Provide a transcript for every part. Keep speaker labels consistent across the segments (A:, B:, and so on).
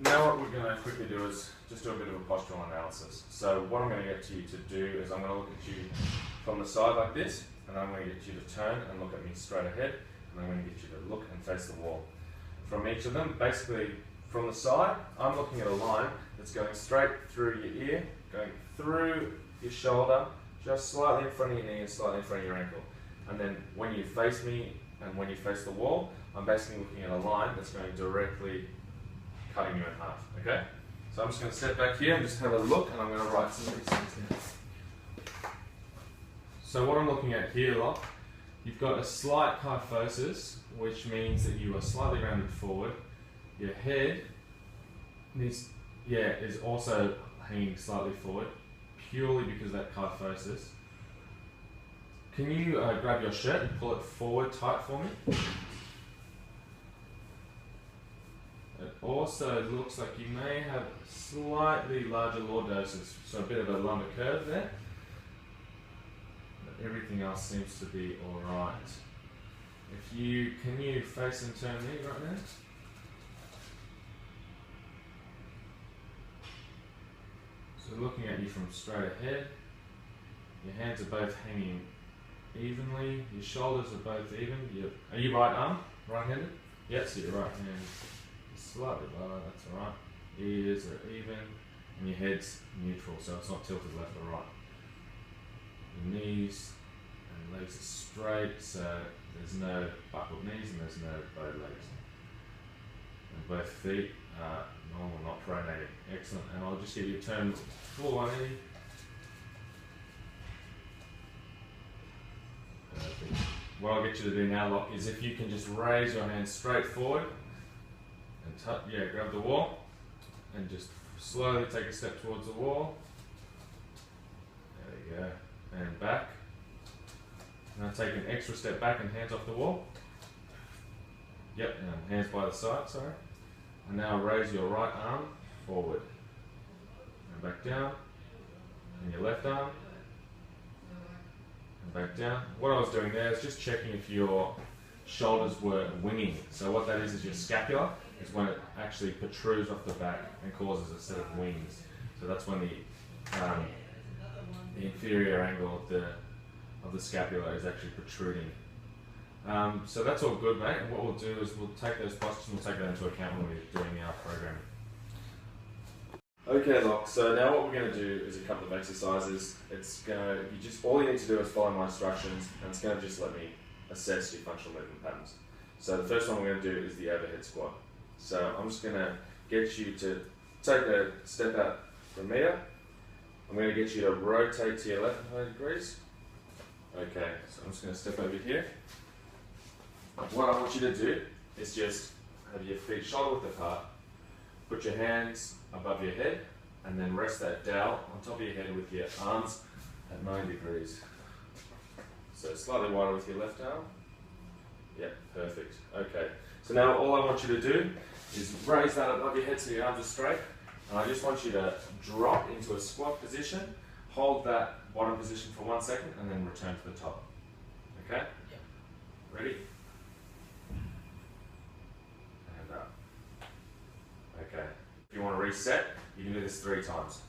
A: now what we're going to quickly do is just do a bit of a postural analysis. So what I'm going to get you to do is I'm going to look at you from the side like this, and I'm going to get you to turn and look at me straight ahead, and I'm going to get you to look and face the wall. From each of them, basically from the side, I'm looking at a line that's going straight through your ear, going through your shoulder, just slightly in front of your knee and slightly in front of your ankle. And then when you face me and when you face the wall, I'm basically looking at a line that's going directly cutting you in half, okay? So I'm just going to step back here and just have a look, and I'm going to write some of these things down. So what I'm looking at here, Lach, you've got a slight kyphosis, which means that you are slightly rounded forward. Your head is also hanging slightly forward, purely because of that kyphosis. Can you grab your shirt and pull it forward tight for me? It also looks like you may have slightly larger lordosis, so a bit of a lumbar curve there. But everything else seems to be alright. Can you face and turn me right now? So looking at you from straight ahead, your hands are both hanging evenly, your shoulders are both even. Are you right-handed? Yes, so your right hand is slightly lower, that's alright. Ears are even, and your head's neutral, so it's not tilted left or right. Your knees and legs are straight, so there's no buckled knees and there's no bowed legs. And both feet are normal, not pronating. Excellent. And I'll just get you to turn full 180. Perfect. What I'll get you to do now, Lach, is if you can just raise your hands straight forward and grab the wall and just slowly take a step towards the wall. There you go. And back. Now take an extra step back and hands off the wall. Yep, and hands by the side, sorry. And now raise your right arm forward. And back down. And your left arm. And back down. What I was doing there is just checking if your shoulders were winging. So what that is your scapula is when it actually protrudes off the back and causes a set of wings. So that's when the inferior angle of the scapula is actually protruding. So that's all good, mate. And what we'll do is we'll take those postures and we'll take that into account when we're doing our programming. Okay, Lach. So now what we're going to do is a couple of exercises. All you need to do is follow my instructions, and it's going to just let me assess your functional movement patterns. So the first one we're going to do is the overhead squat. So I'm just going to get you to take a step out from here. I'm going to get you to rotate to your left 180 degrees. Okay, so I'm just going to step over here. What I want you to do is just have your feet shoulder width apart, put your hands above your head, and then rest that dowel on top of your head with your arms at 90 degrees. So slightly wider with your left arm. Yeah, perfect. Okay, so now all I want you to do is raise that above your head so your arms are straight, and I just want you to drop into a squat position, hold that bottom position for 1 second, and then return to the top. Okay? Yeah. Ready? And up. Okay. If you want to reset, you can do this 3 times.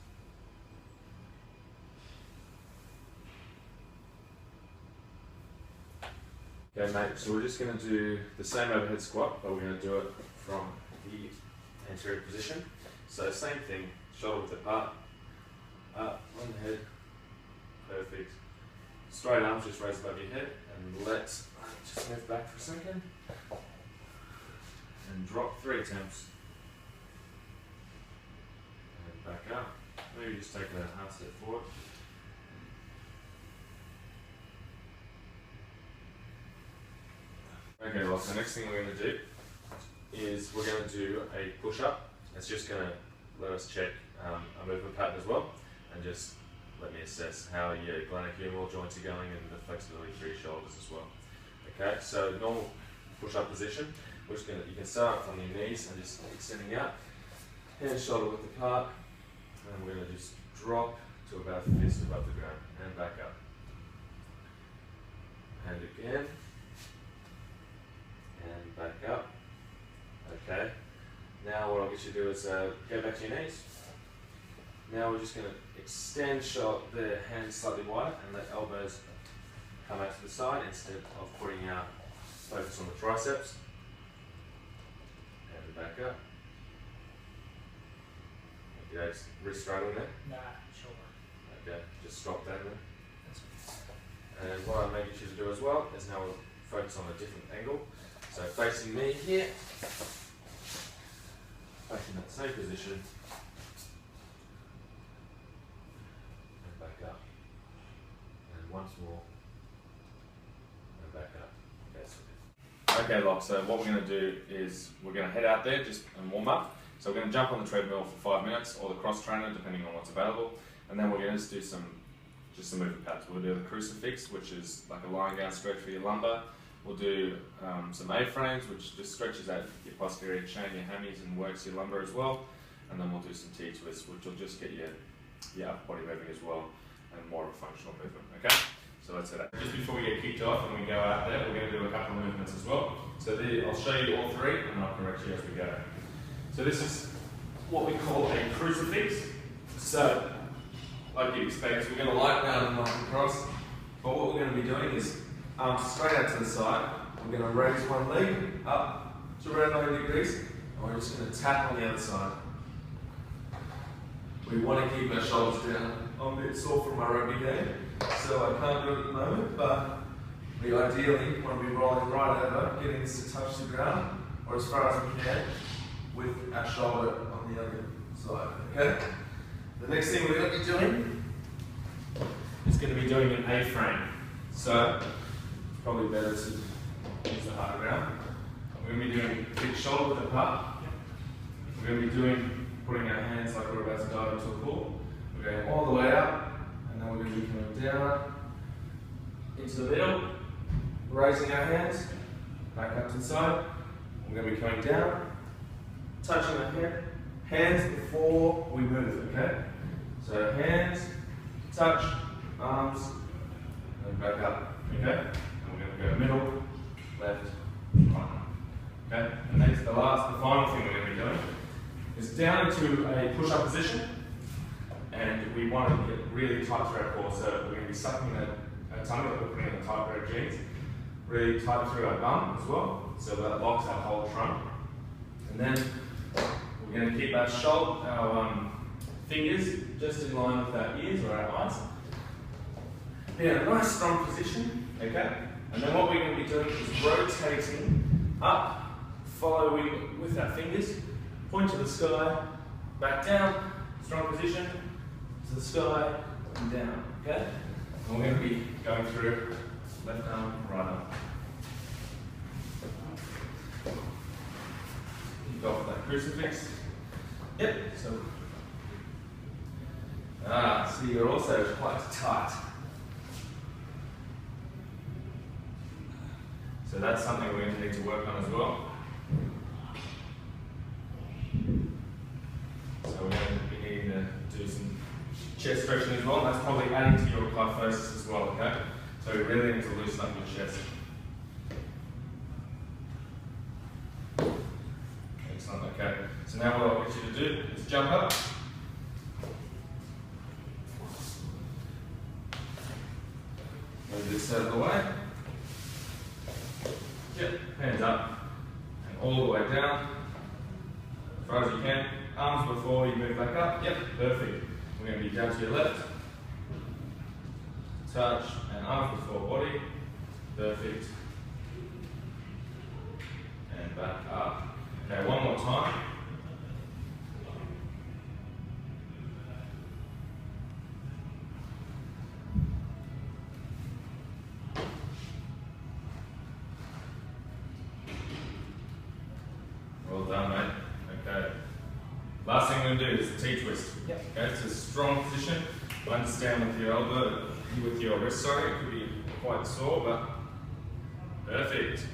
A: Okay, mate, so we're just going to do the same overhead squat, but we're going to do it from the anterior position. So same thing, shoulder width apart, up on the head, perfect. Straight arms just raised above your head, and let's just move back for a second. And drop 3 attempts. And back up. Maybe just take a half step forward. Okay, well, so the next thing we're going to do is we're going to do a push-up. It's just going to let us check a movement pattern as well, and just let me assess how your glenohumeral joints are going and the flexibility through your shoulders as well. Okay, so normal push-up position. You can start on your knees and just extending out, hands shoulder width apart, and we're going to just drop to about fist above the ground and back up. And again. And back up. Okay. Now what I'll get you to do is go back to your knees. Now we're just going to extend the hands slightly wider and let elbows come out to the side instead of putting our focus on the triceps. And back up. Okay, wrist struggling there?
B: Nah, sure.
A: Okay, just stop that there. And what I may get you to do as well is now we'll focus on a different angle. So facing me here, back in that same position, and back up. And once more, and back up. Okay, Lach, so what we're going to do is we're going to head out there just and warm up. So we're going to jump on the treadmill for 5 minutes, or the cross trainer, depending on what's available. And then we're going to just do some movement patterns. We'll do the crucifix, which is like a lying down stretch for your lumbar. We'll do some A-frames, which just stretches out your posterior chain, your hammies, and works your lumbar as well. And then we'll do some T-twists, which will just get your upper body moving as well, and more of a functional movement, okay? So let's head out. Just before we get kicked off and we go out there, we're going to do a couple of movements as well. So I'll show you all three, and I'll correct you as we go. So this is what we call a crucifix. So, like you'd expect, we're going to lie down and knock across. But what we're going to be doing is arms straight out to the side. We're going to raise one leg up to around 90 degrees, and we're just going to tap on the other side. We want to keep our shoulders down. I'm a bit sore from my rugby game, so I can't do it at the moment, but we ideally want to be rolling right over, getting this to touch the ground, or as far as we can, with our shoulder on the other side, okay? The next thing we're going to be doing is going to be doing an A-frame. So, it's probably better to use the harder ground. We're going to be doing big shoulder width apart. We're going to be putting our hands like we're about to dive into a pool. We're going all the way up, and then we're going to be coming down into the middle, raising our hands, back up to the side. We're going to be coming down, touching our hands before we move, okay? So hands, touch, arms, and back up, okay? And we're going to go middle, left, right, okay? And next, the final thing we're going to be doing is down into a push-up position, and we want to get really tight to our core. So we're going to be sucking our tummy like we're putting in a tight pair of jeans, really tight through our bum as well, so that locks our whole trunk. And then we're going to keep our fingers just in line with our ears or our eyes. Be in a nice strong position, okay? And then what we're going to be doing is rotating up, following with our fingers, point to the sky, back down, strong position, to the sky, and down, okay? And we're going to be going through left arm, right arm. Keep off that crucifix. Yep, so. See, you're also quite tight. So that's something we're going to need to work on as well. So we're going to be needing to do some chest stretching as well. That's probably adding to your kyphosis as well, okay? So we really need to loosen up your chest. Excellent, okay. So now what I'll get you to do is jump up. Move this out of the way. Yep, hands up. And all the way down. As far as you can. Arms before you move back up. Yep, perfect. We're going to be down to your left. Touch and arms before body. Perfect. And back up. Okay, one more time. Well done, mate. Okay. Last thing we're going to do is the T-twist.
B: Yep. Okay,
A: it's a strong position. Understand with your elbow, with your wrist, sorry, it could be quite sore, but perfect.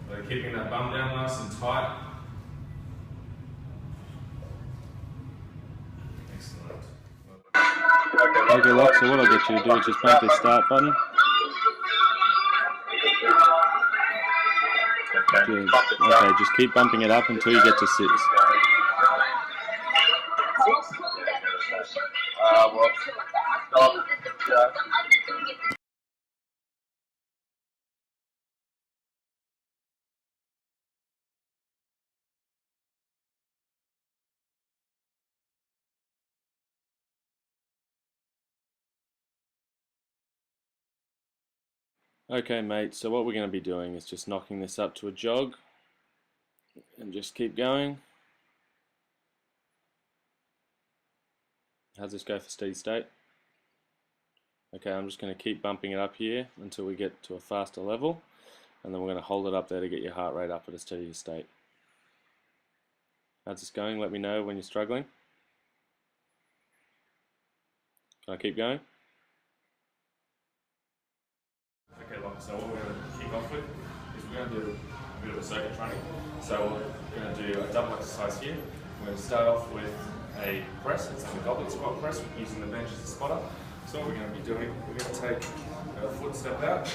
A: So keeping that bum down nice and tight. Excellent.
C: Okay, Lach, so what I'll get you to do is just press the start button. Good. Okay, just keep bumping it up until you get to 6. Okay, mate, so what we're going to be doing is just knocking this up to a jog and just keep going. How's this go for steady state? Okay, I'm just going to keep bumping it up here until we get to a faster level, and then we're going to hold it up there to get your heart rate up at a steady state. How's this going? Let me know when you're struggling. Can I keep going?
A: Okay, Lach, so what we're going to kick off with is we're going to do a bit of a circuit training. So we're going to do a double exercise here. We're going to start off with a press. It's like a goblet squat press using the bench as a spotter. So what we're going to be doing, we're going to take a foot step out,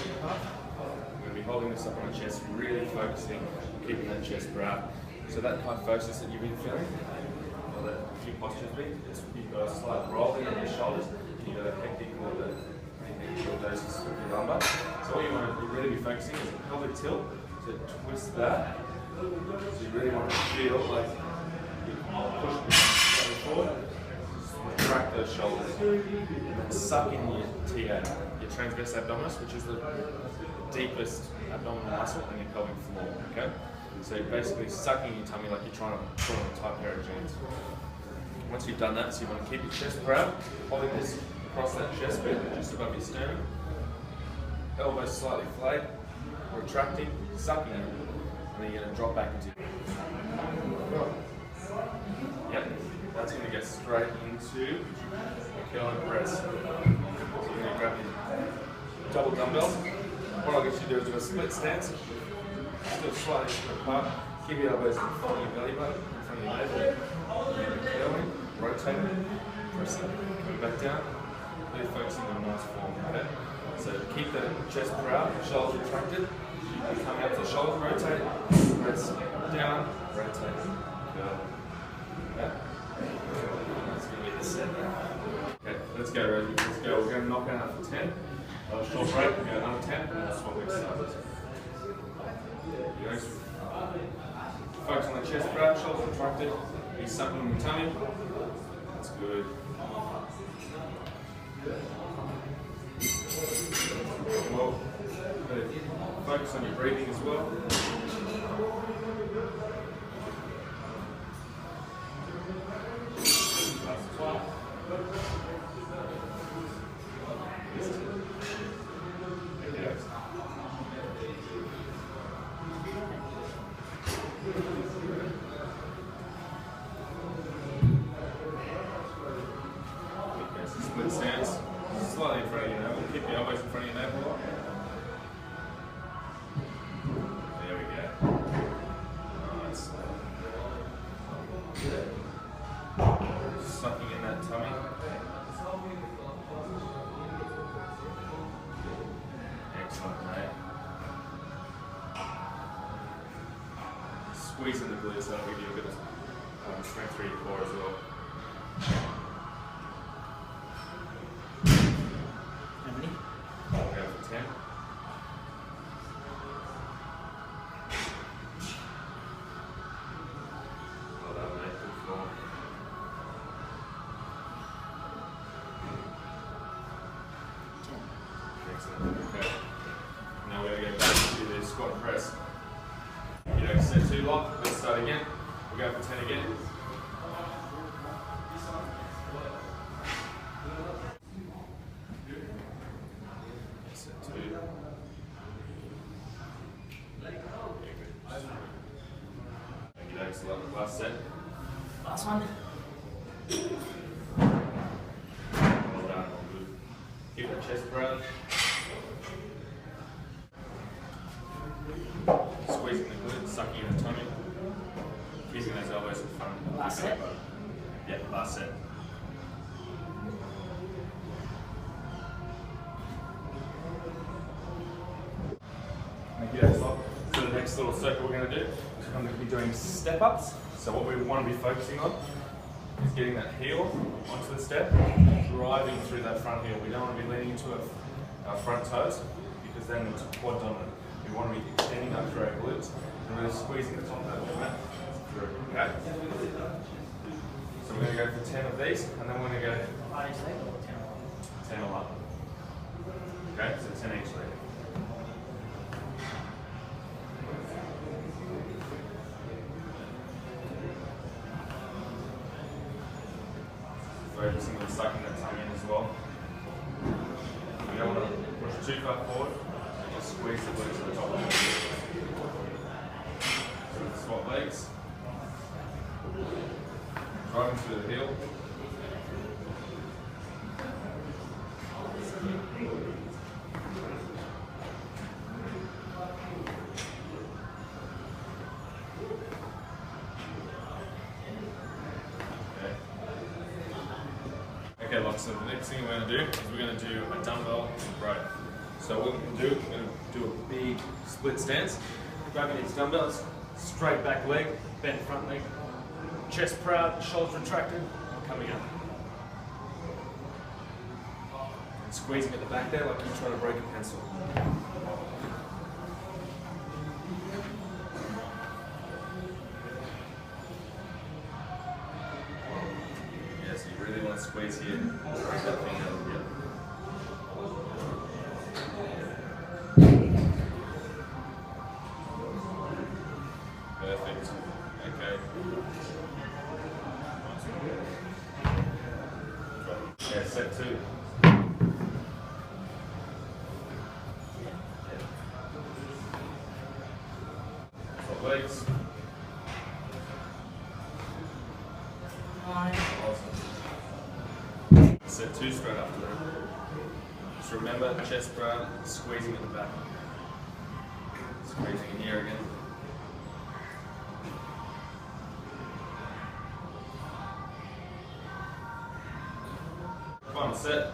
A: we're going to be holding this up on our chest, really focusing on keeping that chest proud. So that hyphosis that you've been feeling, or that a few postures be, you've got a slight rolling of your shoulders, you've got a hectic lordosis of your lumbar. So what you want to really be focusing is a pelvic tilt to twist that. So you really want to feel like you push forward. Retract those shoulders, and then suck in your TA, your transverse abdominis, which is the deepest abdominal muscle in your pelvic floor. Okay, so you're basically sucking your tummy like you're trying to put on a tight pair of jeans. Once you've done that, so you want to keep your chest proud, holding this across that chest bit, just above your sternum, elbows slightly flayed, retracting, sucking it, and then you're going to drop back into your. Yep. That's going to get straight into a curl and press. So you're going to grab your double dumbbells. What I'll get you to do is do a split stance. Still slightly apart. Keep your elbows in front of your belly button, in front of your navel. Curling, rotating, pressing, coming back down. Really focusing on nice form. Okay? So keep the chest proud, shoulders retracted. You're coming up to the shoulders, rotate, press, down, rotate, curl. Okay? That's going to be the set now. Okay, let's go, Rosie. Let's go. We're going to knock out for 10. Short break, we're going to under 10, and we'll swap exercises. Focus on the chest proud, shoulders retracted. Be sucking on your tummy. That's good. Well, focus on your breathing as well. Split stance, slightly in front of your navel. Keep your elbows in front of your navel. There we go. Nice. Sucking in that tummy. Excellent, mate. Squeezing the glutes, that'll give you a bit of strength through your core as well.
B: How many?
A: I'll go for 10. Well done, mate. Good form. Excellent. Okay. Now we're going to go back to the squat and press. You know, set 2 lock. Let's start again. We'll go for 10 again. Set 2. Thank you, excellent. Last set.
B: Last one.
A: Well done. All good. Keep that chest proud. Squeezing the glutes, sucking in the tummy. Using those elbows in front.
B: Last set?
A: Yeah, last set. Thank you, excellent. So the next little circuit we're going to do is I'm going to be doing step ups. So what we want to be focusing on is getting that heel onto the step, driving through that front heel. We don't want to be leaning into our front toes because then it's quad dominant. We want to be extending up through our glutes and really squeezing the top of that mat through. Okay? So we're going to go for 10 of these and then we're going to go 10 all up. Okay, so 10 each leg. Focusing on sucking that tongue in as well. We don't want to push too far forward, just squeeze the glutes to the top of the leg. So swap legs. Driving through the heel. Okay, Lach, so the next thing we're going to do is we're going to do a dumbbell row. So what we're going to do, we're going to do a big split stance. Grabbing these dumbbells, straight back leg, bent front leg, chest proud, shoulders retracted, coming up. And squeezing at the back there like you're trying to break a pencil. Really want to squeeze here, squeeze that thing out here. Perfect. Okay. Yeah, set 2. Swap legs. Awesome. Set 2 straight after that. Just remember chest proud, squeezing at the back. Squeezing in here again. Final set.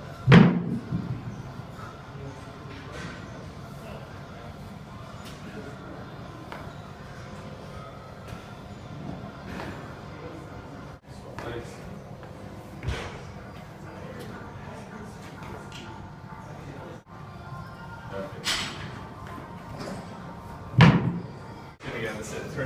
A: Swap legs. Perfect. Gonna go to set 3.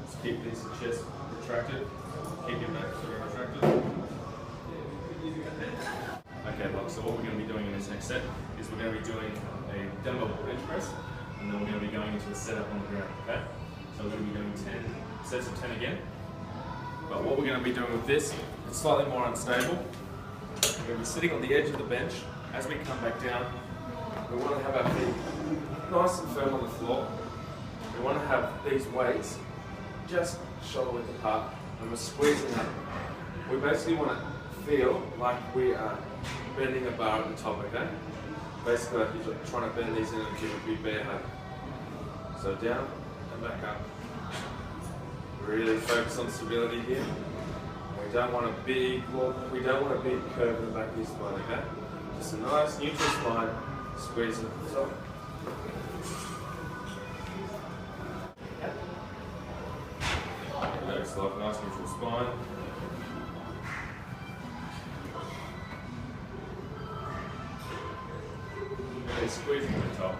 A: Just keep this chest retracted. Keep your back sort of retracted. Okay, Lach, so what we're going to be doing in this next set is we're going to be doing a dumbbell bench press and then we're going to be going into a setup on the ground, okay? So we're going to be doing 10 sets of 10 again. But what we're going to be doing with this, it's slightly more unstable. We're going to be sitting on the edge of the bench. As we come back down, we want to have our feet nice and firm on the floor. We want to have these weights just shoulder width apart and we're squeezing up. We basically want to feel like we are bending a bar at the top, okay? Basically like you're trying to bend these in and keep a big bare back. So down and back up. Really focus on stability here. We don't want a big curve in the back of your spine, okay? Just a nice neutral spine, squeeze it at the top. Relax, like nice neutral spine. Okay, squeezing at the top.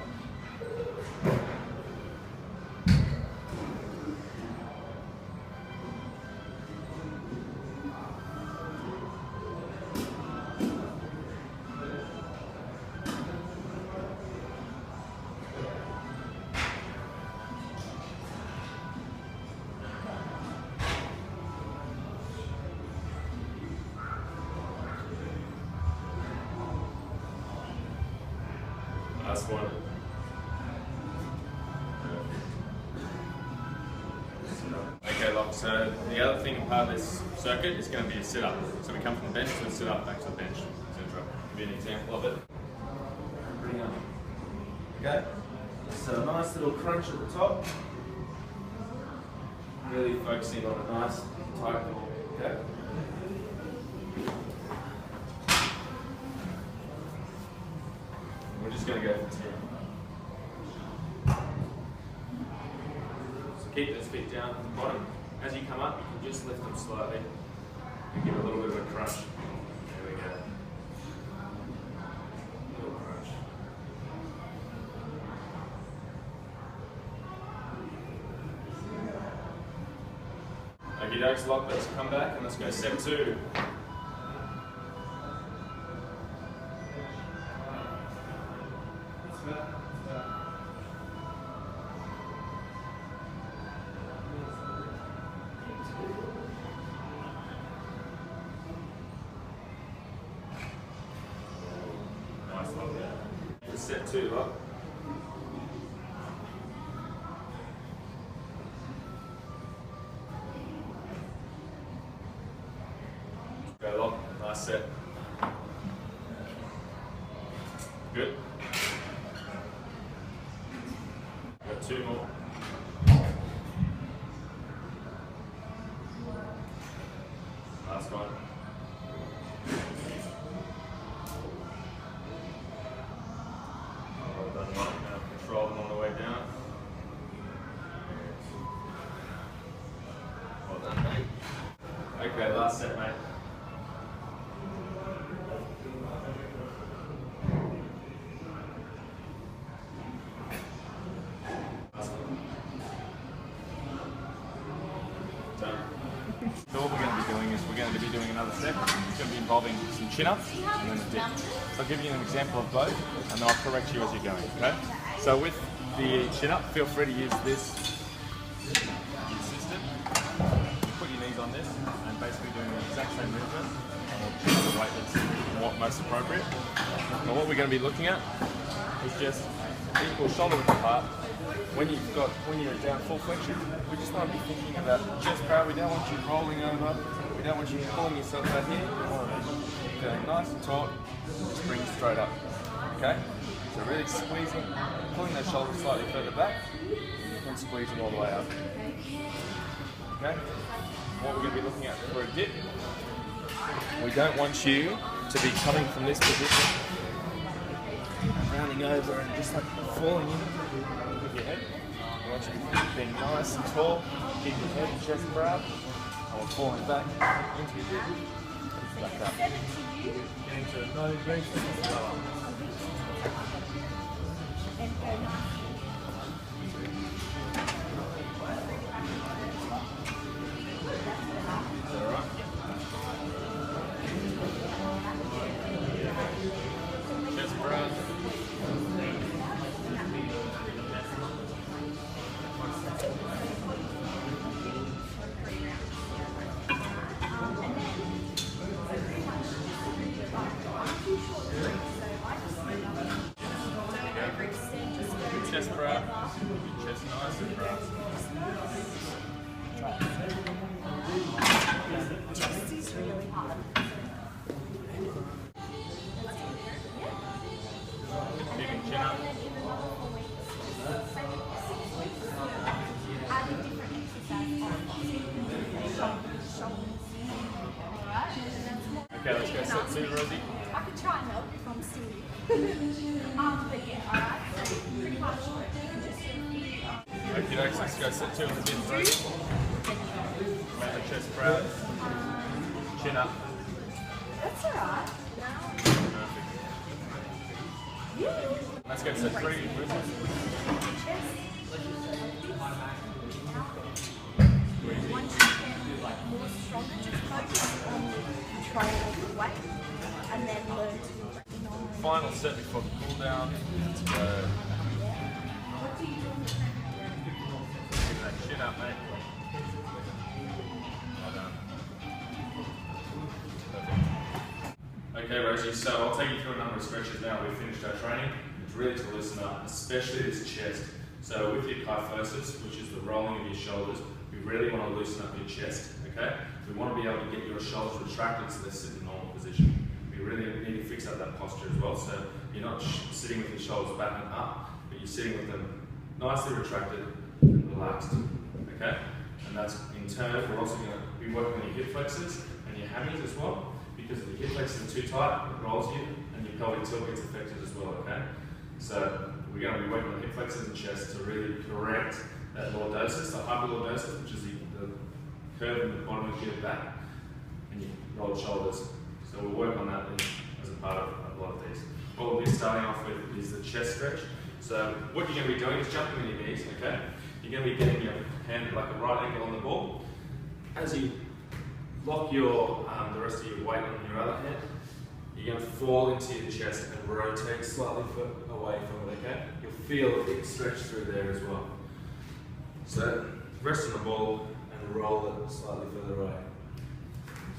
A: Last one. Okay, Lach, so the other thing part of this circuit is going to be a sit-up. So we come from the bench to a sit-up, back to the bench, etc. Give you an example of it. Bring up. Okay, so a nice little crunch at the top. Really focusing on a nice tight core. Okay. going to go for 10. So keep those feet down at the bottom. As you come up, you can just lift them slightly and give a little bit of a crunch. There we go. A little crunch. Okie dokes, Lach, let's come back and let's go set 2. Nice, Lach. Set 2, Lach. Go, Lach. Nice set. Good. Got 2 more. Last one. Well done, Lach. Now control them on the way down. Well done, mate. Okay, last set, mate. So what we're going to be doing is we're going to be doing another set. It's going to be involving some chin-ups and then a dip. So I'll give you an example of both and then I'll correct you as you're going, okay? So with the chin-up, feel free to use this assisted. You put your knees on this and basically doing the exact same movement and we'll choose the weight that's most appropriate. Now what we're going to be looking at is just equal shoulder width apart. When you're down full flexion, we just want to be thinking about chest proud. We don't want you rolling over. We don't want you pulling yourself out here. We want to be feeling nice and taut. Just bring it straight up. Okay? So really squeezing, pulling those shoulders slightly further back, and squeezing all the way up. Okay? What we're going to be looking at for a dip, we don't want you to be coming from this position and rounding over and just like falling in. Your head. I want you to keep being nice and tall, keep your head and chest proud, and we're falling back into your dip, back up. Getting to 90 degrees, lower. Is that alright? Chest proud. Chest proud. Your chest nice and proud.
D: Chest is really hard.
A: Keeping chin up.
D: Add a different exercise on
A: Okay, let's go set 2, Rosie.
D: I could try and help if I'm still but yeah, alright, so pretty much just
A: Okay, let's go set 2 on the dip, Rosie. Make the chest proud. Chin up.
D: that's alright.
A: Let's go set 3, Rosie.
D: Once you get more stronger, just focus on control of the weight and then learn to
A: Final set before the cool down. Let's go. Give that chin up, mate. Well done. Perfect. Okay, Rosie, so I'll take you through a number of stretches now. We've finished our training. It's really to loosen up, especially this chest. So with your kyphosis, which is the rolling of your shoulders, we really want to loosen up your chest, okay? We want to be able to get your shoulders retracted so they sit in normal position. We really need to fix up that posture as well, so you're not sitting with your shoulders back and up, but you're sitting with them nicely retracted and relaxed, okay? And that's, in turn, we're also going to be working on your hip flexors and your hammies as well, because if the hip flexors are too tight, it rolls you, and your pelvic tilt gets affected as well, okay? So we're going to be working on the hip flexors and chest to really correct that lordosis, the hyperlordosis, which is the curve in the bottom of your back, and your rolled shoulders. So we'll work on that as a part of a lot of these. What we'll be starting off with is the chest stretch. So what you're going to be doing is jumping on your knees, okay? You're going to be getting your hand like a right angle on the ball. As you lock the rest of your weight on your other hand, you're going to fall into your chest and rotate slightly away from it, okay? You'll feel a big stretch through there as well. So rest on the ball and roll it slightly further away.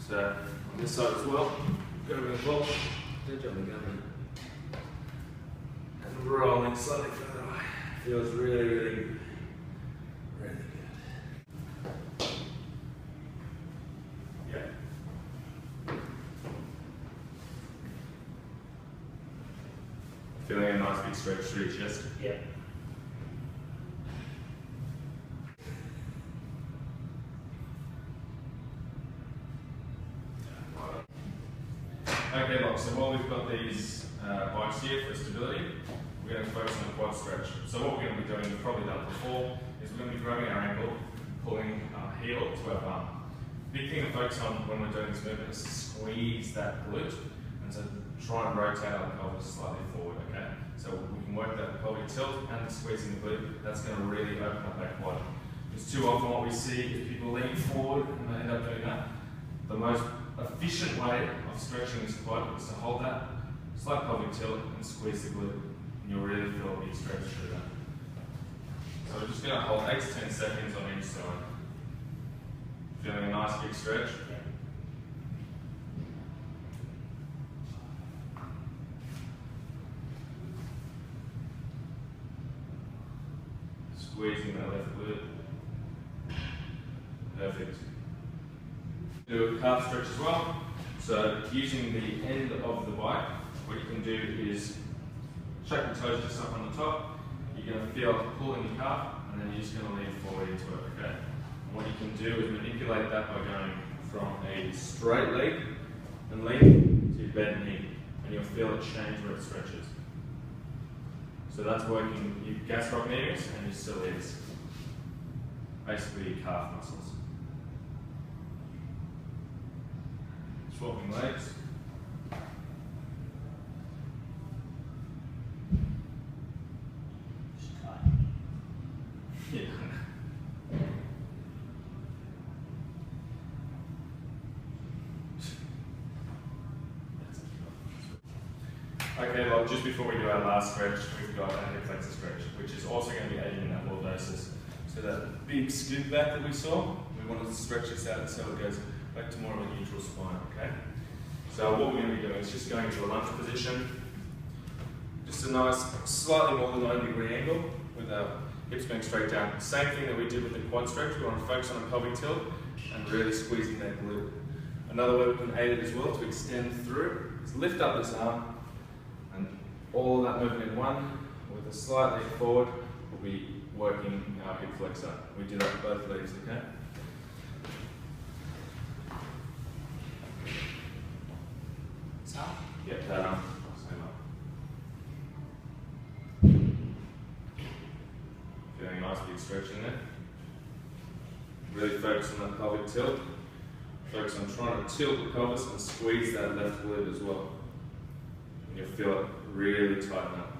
A: So on this side as well, go over the ball, don't jump the gun, and rolling slightly further away. Feels really, really good. Really good. Yeah. Feeling a nice big stretch through your chest?
B: Yeah.
A: Okay, Lach, so while we've got these bikes here for stability, we're going to focus on the quad stretch. So what we're going to be doing, we've probably done before, is we're going to be grabbing our ankle, pulling our heel to our bum. Big thing to focus on when we're doing this movement is to squeeze that glute, and to try and rotate our pelvis slightly forward, okay? So we can work that pelvic tilt and squeezing the glute. That's going to really open up that quad. Because too often what we see is people lean forward and they end up doing that. The most efficient way of stretching this quad is to hold that slight pelvic tilt and squeeze the glute, and you'll really feel a big stretch through that. So we're just going to hold 8 to 10 seconds on each side. Feeling a nice big stretch? Squeezing that left glute. Perfect. Do a calf stretch as well. So using the end of the bike, what you can do is shake your toes just up on the top. You're going to feel a pull in your calf, and then you're just going to lean forward into it, okay? And what you can do is manipulate that by going from a straight leg and lean to your bent knee, and you'll feel it change where it stretches. So that's working your gastrocnemius and your soleus, basically your calf muscles. Swapping legs. Yeah. Okay, well, just before we do our last stretch, we've got our hip flexor stretch, which is also going to be aiding in that lordosis. So that big scoop back that we saw, we want to stretch this out so it goes back to more of a neutral spine, okay? So what we're going to be doing is just going into a lunge position, just a nice, slightly more than 90-degree angle with our hips going straight down. Same thing that we did with the quad stretch. We want to focus on a pelvic tilt and really squeezing that glute. Another way we can aid it as well to extend through is lift up this arm, and all of that movement in one with a slight lean forward will be working our hip flexor. We do that with both legs, okay? Get that arm, same up. Feeling a nice big stretch in there. Really focus on that pelvic tilt. Focus on trying to tilt the pelvis and squeeze that left glute as well. And you'll feel it really tighten up.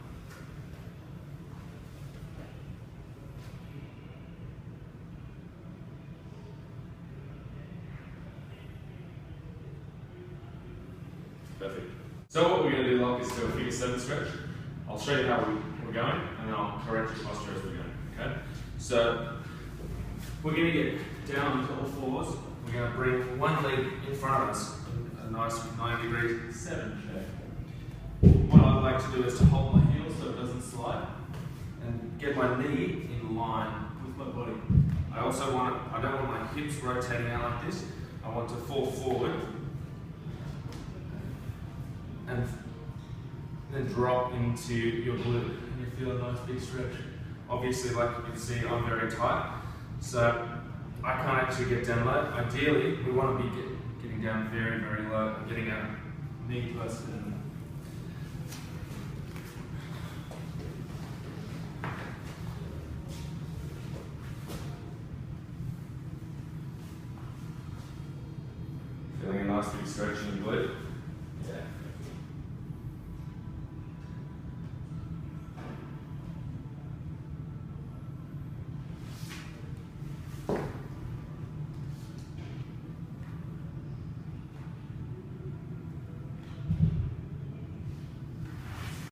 A: Perfect. So what we're going to do, Lach, is do a figure 7 stretch. I'll show you how we're going, and then I'll correct your posture as we're going, okay? So we're going to get down to all fours. We're going to bring one leg in front of us, a nice 90-degree 7 shape. What I like to do is to hold my heel so it doesn't slide, and get my knee in line with my body. I don't want my hips rotating out like this. I want to fall forward and then drop into your glute, and you feel a nice big stretch. Obviously, like you can see, I'm very tight, so I can't actually get down low. Ideally, we want to be getting down very, very low and getting our knee close to the nice big stretch in your glute.